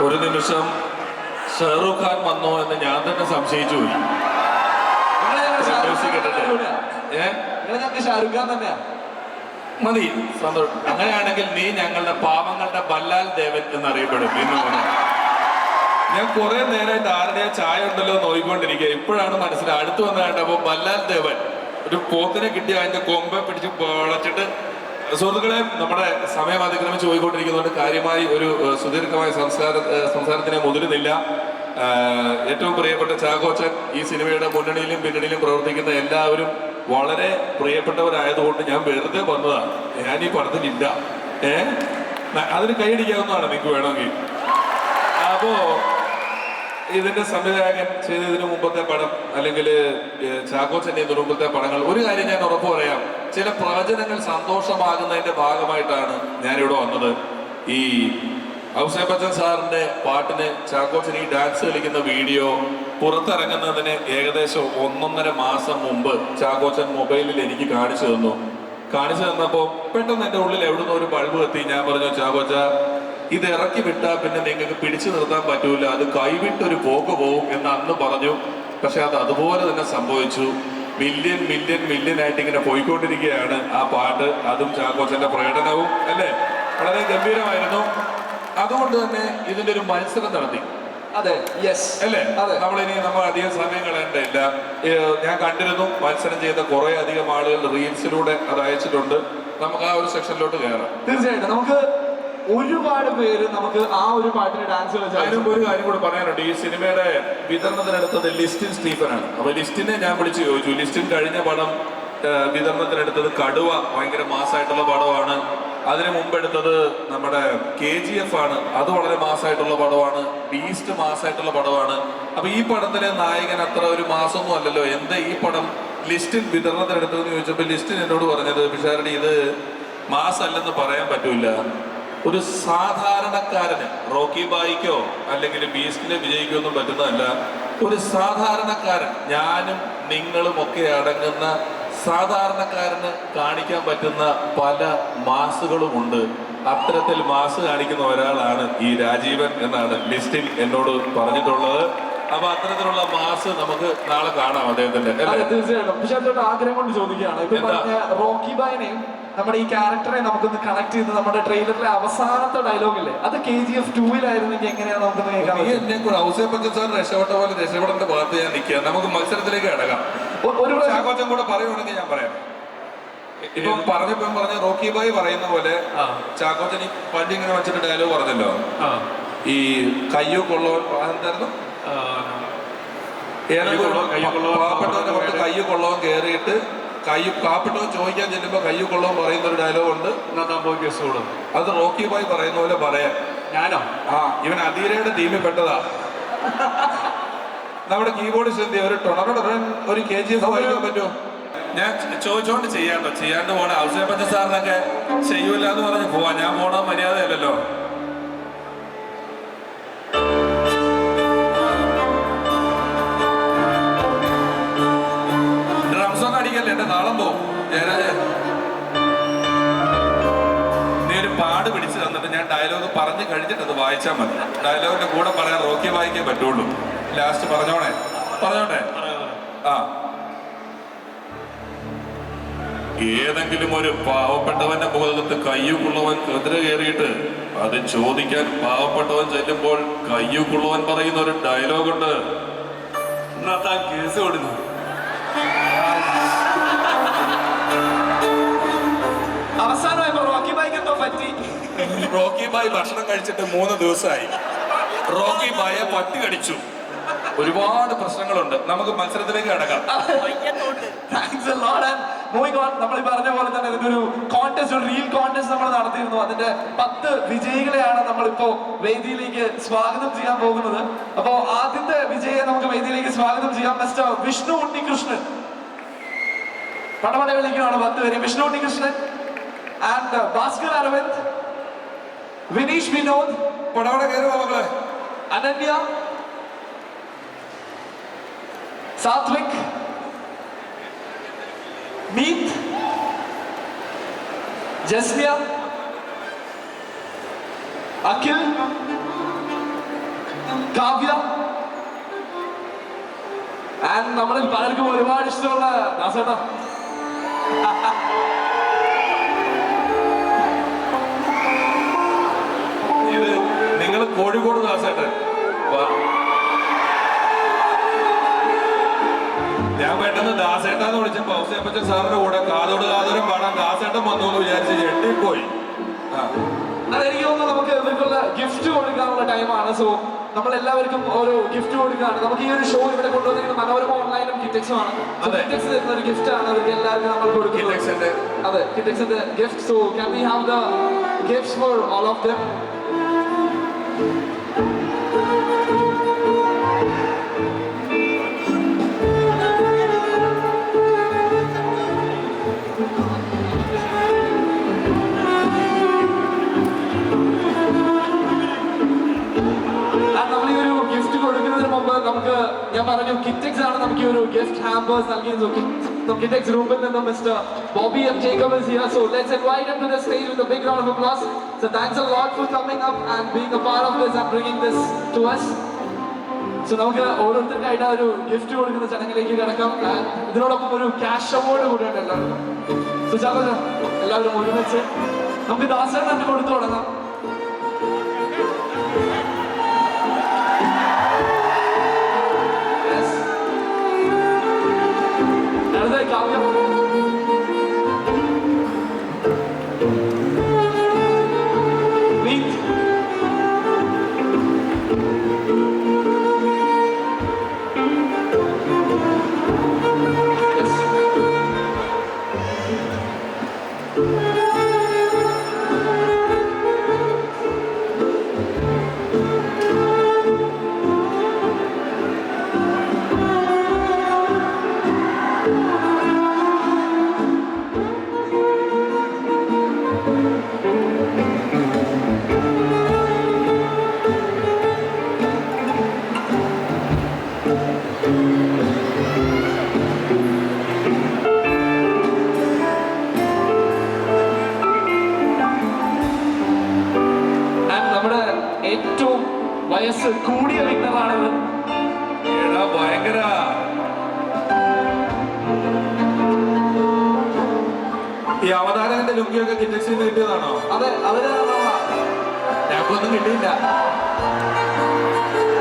ഒരു നിമിഷം ഷാറൂഖ് ഖാൻ വന്നോ എന്ന് ഞാൻ തന്നെ സംശയിച്ചു പോയി. ഷാരൂഖ് ഖാൻ തന്നെയാ മതി, സന്തോഷം. അങ്ങനെയാണെങ്കിൽ നീ ഞങ്ങളുടെ പാവങ്ങളുടെ ബല്ലാൽ ദേവൻ എന്നറിയപ്പെടും ഇന്ന് മുതൽ. ഞാൻ കുറെ നേരമായിട്ട് ആരുടെ ചായ ഉണ്ടല്ലോ നോയിക്കൊണ്ടിരിക്കുക. ഇപ്പോഴാണ് മനസ്സിലായി. അടുത്ത് വന്ന കണ്ടപ്പോ ബല്ലാൽ ദേവൻ ഒരു പോത്തിനെ കിട്ടി അതിന്റെ കൊമ്പെ പിടിച്ച് വളച്ചിട്ട്. സുഹൃത്തുക്കളെ, നമ്മുടെ സമയം അതിക്രമിച്ച് പോയിക്കൊണ്ടിരിക്കുന്നതുകൊണ്ട് കാര്യമായി ഒരു സുദീർഘമായ സംസാരത്തിനെ മുതിരുന്നില്ല. ഏറ്റവും പ്രിയപ്പെട്ട ചാക്കോച്ചൻ, ഈ സിനിമയുടെ മുന്നണിയിലും പിന്നണിയിലും പ്രവർത്തിക്കുന്ന എല്ലാവരും വളരെ പ്രിയപ്പെട്ടവരായതുകൊണ്ട് ഞാൻ വെറുതെ വന്നതാണ്. ഞാൻ ഈ പടത്തിലില്ല. അതിന് കൈയടിക്കാവുന്നതാണ് നിങ്ങൾക്ക് വേണമെങ്കിൽ. അപ്പോ ഇതിന്റെ സംവിധായകൻ ചെയ്തതിനു മുമ്പത്തെ പടം അല്ലെങ്കിൽ ചാക്കോച്ചന്റെ ഇതിനു മുമ്പത്തെ പടങ്ങൾ, ഒരു കാര്യം ഞാൻ ഉറപ്പു പറയാം, ചില പ്രവചനങ്ങൾ സന്തോഷമാകുന്നതിന്റെ ഭാഗമായിട്ടാണ് ഞാനിവിടെ വന്നത്. ഈ ഔസേപ്പ് ബച്ചൻ സാറിന്റെ പാട്ടിന് ചാക്കോച്ചൻ ഈ ഡാൻസ് കളിക്കുന്ന വീഡിയോ പുറത്തിറങ്ങുന്നതിന് ഏകദേശം 1.5 മാസം മുമ്പ് ചാക്കോച്ചൻ മൊബൈലിൽ എനിക്ക് കാണിച്ചു തന്നപ്പോൾ പെട്ടെന്ന് എൻ്റെ ഉള്ളിൽ എവിടുന്ന് ഒരു ബൾബ് എത്തി. ഞാൻ പറഞ്ഞു, ചാക്കോച്ച, ഇത് ഇറക്കി വിട്ടാൽ പിന്നെ നിങ്ങൾക്ക് പിടിച്ചു നിർത്താൻ പറ്റൂല, അത് കൈവിട്ടൊരു പോക്ക് പോവും എന്ന് അന്ന് പറഞ്ഞു. പക്ഷെ അത് അതുപോലെ തന്നെ സംഭവിച്ചു. മില്യൺ ആയിട്ട് ഇങ്ങനെ പോയിക്കൊണ്ടിരിക്കുകയാണ് ആ പാട്ട്. അതും ചാക്കോച്ചന്റെ പ്രകടനവും അല്ലേ വളരെ ഗംഭീരമായിരുന്നു. അതുകൊണ്ട് തന്നെ ഇതിന്റെ ഒരു മത്സരം നടത്തി. അതെ, യെസ് അല്ലേ? നമ്മൾ അധികം സമയം കളയേണ്ടതില്ല. ഞാൻ കണ്ടിരുന്നു മത്സരം ചെയ്ത കുറെ അധികം ആളുകൾ റീൽസിലൂടെ അത് അയച്ചിട്ടുണ്ട്. നമുക്ക് ആ ഒരു സെക്ഷനിലോട്ട് കയറാം. തീർച്ചയായിട്ടും നമുക്ക് ഒരുപാട് പേര് നമുക്ക് ആ ഒരു പാട്ടിന് ഡാൻസ് കളിച്ചു. അതിനും ഒരു കാര്യം കൂടെ പറയാനുണ്ട്. ഈ സിനിമയുടെ വിതരണത്തിനെടുത്തത് ലിസ്റ്റിൻ സ്റ്റീഫനാണ്. അപ്പൊ ലിസ്റ്റിനെ ഞാൻ വിളിച്ച് ചോദിച്ചു. ലിസ്റ്റിൻ കഴിഞ്ഞ പടം വിതരണത്തിനെടുത്തത് കടുവ, ഭയങ്കര മാസമായിട്ടുള്ള പടമാണ്. അതിന് മുമ്പെടുത്തത് നമ്മുടെ KGF ആണ്, അത് വളരെ മാസമായിട്ടുള്ള പടമാണ്. ബീസ്റ്റ് മാസമായിട്ടുള്ള പടമാണ്. അപ്പൊ ഈ പടത്തിലെ നായകൻ അത്ര ഒരു മാസമൊന്നും അല്ലല്ലോ, എന്താ ഈ പടം ലിസ്റ്റിൻ വിതരണത്തിനെടുത്തതെന്ന് ചോദിച്ചപ്പോൾ ലിസ്റ്റിൻ എന്നോട് പറഞ്ഞത്, പിഷാരടി, ഇത് മാസമല്ലെന്ന് പറയാൻ പറ്റൂല. ഒരു സാധാരണക്കാരന്, റോക്കി ബായിക്കോ അല്ലെങ്കിൽ ബീസ്റ്റിനെ വിജയിക്കോ ഒന്നും പറ്റുന്നതല്ല. ഒരു സാധാരണക്കാരൻ, ഞാനും നിങ്ങളും ഒക്കെ അടങ്ങുന്ന സാധാരണക്കാരന് കാണിക്കാൻ പറ്റുന്ന പല മാസുകളുമുണ്ട്. അത്തരത്തിൽ മാസ് കാണിക്കുന്ന ഒരാളാണ് ഈ രാജീവൻ എന്നാണ് ലിസ്റ്റിൽ എന്നോട് പറഞ്ഞിട്ടുള്ളത്. അപ്പൊ അത്തരത്തിലുള്ള മാസ് നമുക്ക് നാളെ കാണാം അദ്ദേഹത്തിന്റെ. തീർച്ചയായിട്ടും. പക്ഷെ അതിലോട്ട് ആഗ്രഹം കൊണ്ട് ചോദിക്കുകയാണ്, ഇപ്പൊ പറഞ്ഞ റോക്കി ബായിനെയും നമ്മുടെ ഈ ക്യാരക്ടറെ നമുക്കൊന്ന് കണക്ട് ചെയ്ത് നമ്മുടെ ട്രെയിലറിലെ അവസാനത്തെ ഡയലോഗില്ലേ, അത് KGF 2-ലായിരുന്നെങ്കിൽ എങ്ങനെയാണ് നമുക്ക് കേൾക്കാൻ? ഔസേപ്പ് ബച്ചൻ സാർ രക്ഷപ്പെട്ട പോലെ രക്ഷപ്പെടേണ്ട ഭാഗത്ത് ഞാൻ നിൽക്കുക. നമുക്ക് മത്സരത്തിലേക്ക് അടങ്ങാം. ഒരു ചാക്കോച്ചൻ കൂടെ പറയുവാണെങ്കിൽ ഞാൻ പറയാം. ഇപ്പം പറഞ്ഞ റോക്കി ബായി പറയുന്ന പോലെ ചാക്കോച്ചൻ ഈ പണ്ട് ഇങ്ങനെ വെച്ചിട്ട് ഡയലോഗ് പറഞ്ഞല്ലോ, ഈ കയ്യോ കൊള്ളവൻ എന്തായിരുന്നു, പാവപ്പെട്ടവന്റെ പുറത്ത് കയ്യോ കൊള്ളവൻ കയറിയിട്ട് കാപ്പിട്ടവൻ ചോദിക്കാൻ ചെല്ലുമ്പോ കയ്യോ കൊള്ളവൻ പറയുന്ന ഒരു ഡയലോഗ് ഉണ്ട്. അത് റോക്കി ബായി പറയുന്ന പോലെ പറയാം. ഞാനോ? ഇവൻ അധീരയുടെ ടീമിൽ പെട്ടതാ. നമ്മുടെ കീബോർഡിസ്റ്റ് ഒരു ടൊണറൻ ഒരു KGF വായിക്കാൻ പറ്റുമോ? ഞാൻ ചോദിച്ചോണ്ട് ചെയ്യാണ്ട് പോണ ഔസേപ്പ് ബച്ചൻ സാറിനൊക്കെ ചെയ്യൂല എന്ന് പറഞ്ഞ് പോവാ. ഞാൻ പോണ മര്യാദയല്ലല്ലോ. ഡ്രംസൊന്നും അടിക്കല്ലേ, എന്റെ നാളം പോവും. നീ ഒരു പാട് പിടിച്ചു തന്നിട്ട് ഞാൻ ഡയലോഗ് പറഞ്ഞു കഴിഞ്ഞിട്ട് അത് വായിച്ചാൽ മതി. ഡയലോഗിന്റെ കൂടെ പറയാൻ റോക്കി വായിക്കേ പറ്റുള്ളൂ. ലാസ്റ്റ് പറഞ്ഞോട്ടെ? ഏതെങ്കിലും ഒരു പാവപ്പെട്ടവന്റെ മുഖത്ത് കയ്യുകൊള്ളവൻ എതിരെ കയറിയിട്ട് അത് ചോദിക്കാൻ പാവപ്പെട്ടവൻ ചെല്ലുമ്പോൾ കയ്യുകൊള്ളവൻ പറയുന്ന ഒരു ഡയലോഗുണ്ട്. കേസ് കൊടുക്കുന്നു. അവസാനമായപ്പോ റോക്കി ബായിക്ക് എന്തോ പറ്റി. റോക്കി ബായ് ഭക്ഷണം കഴിച്ചിട്ട് 3 ദിവസമായി. റോക്കി ബായെ പട്ടി കടിച്ചു. ഒരുപാട് പ്രശ്നങ്ങളുണ്ട്. നമുക്ക് മത്സരത്തിലേക്ക് കടക്കാം. നമ്മൾ ഈ പറഞ്ഞ പോലെ തന്നെ ഇതിന്റെ ഒരു കോൺടെസ്റ്റ്, ഒരു റീൽ കോൺടെസ്റ്റ് നമ്മൾ നടത്തിയിരുന്നു. അതിന്റെ 10 വിജയികളെയാണ് നമ്മളിപ്പോ വേദിയിലേക്ക് സ്വാഗതം ചെയ്യാൻ പോകുന്നത്. അപ്പോ ആദ്യത്തെ വിജയിയെ നമുക്ക് വേദിയിലേക്ക് സ്വാഗതം ചെയ്യാം. മിസ്റ്റർ വിഷ്ണു ഉണ്ണികൃഷ്ണൻ. പടപട വിളിക്കുകയാണ് 10 പേര്. വിഷ്ണു ഉണ്ണികൃഷ്ണൻ ആൻഡ് ഭാസ്കർ അരവിന്ദ്, വിനീഷ് വിനോദ്, പടപട കയറുക മക്കളെ, അനന്യ, സാത്വിക്, മീത്, ജസ്മിയ, അഖിൽ, കാവ്യ ആൻഡ് നമ്മളിൽ പലർക്കും ഒരുപാട് ഇഷ്ടമുള്ള ദാസേട്ടാ. ഇത് നിങ്ങൾ കോഴിക്കോട് ദാസേട്ടൻ വാ. ഞാൻ പെട്ടെന്ന് ദാസേട്ടാന്ന് വിളിച്ചപ്പോ ഔസേപ്പച്ചൻ സാറിന്റെ കൂടെ കാതോട് കാതോരം പാടാൻ ദാസേട്ടൻ വന്നു എന്ന് വിചാരിച്ച് ഞെട്ടിപ്പോയി. അതെനിക്ക് തോന്നുന്നു നമുക്ക് ഇവർക്കുള്ള ഗിഫ്റ്റ് കൊടുക്കാനുള്ള ടൈമാണ്. സോ നമ്മൾ എല്ലാവർക്കും ഓരോ ഗിഫ്റ്റ് കൊടുക്കുകയാണ്. നമുക്ക് ഈ ഒരു ഷോ ഇവിടെ കൊണ്ടുവന്നിരിക്കുന്ന മനോരമ ഓൺലൈനും കിറ്റക്സും ആണ്. കിറ്റക്സ് തരുന്ന ഒരു ഗിഫ്റ്റ് ആണ് അവർക്ക് എല്ലാവർക്കും നമ്മൾ കൊടുക്കുന്നത്. അതെ, കിറ്റക്സിന്റെ gift. So can we have the gifts for all of them? നമുക്ക് ഞാൻ പറഞ്ഞു കിറ്റക്സ് ആണ് നമുക്ക് ഈ ഒരു ഗിഫ്റ്റ് ഹാമ്പേഴ്സ് നൽകിയത്. കിറ്റക്സ് റൂമിൽ നിന്നും mister Bobby M Jacob is here, so let's invite him to the stage with a big round of applause. So thanks a lot for coming up and being a part of this and bringing this to us. So നമുക്ക് ഓരോരുത്തർക്കായിട്ട് ഒരു gift കൊടുക്കുന്ന ചടങ്ങിലേക്ക് കിടക്കാം. ഇതിനോടൊപ്പം ഒരു cash award കൂടിയുണ്ട് എല്ലാവർക്കും. So Chacko എല്ലാവരും ഒരുമിച്ച് നമുക്ക് ദാസേട്ടൻ തന്നെ കൊടുത്തു തുടങ്ങാം. കാവ്യ ഏറ്റവും വയസ്സ് കൂടിയ വിന്നറാണിത്. ഭയങ്കര ഈ അവതാരകന്റെ ലുങ്കിയൊക്കെ കിറ്റക്സിൽ കിട്ടിയതാണോ? അതെ, അവര് ഞങ്ങൾക്കൊന്നും കിട്ടിയില്ല.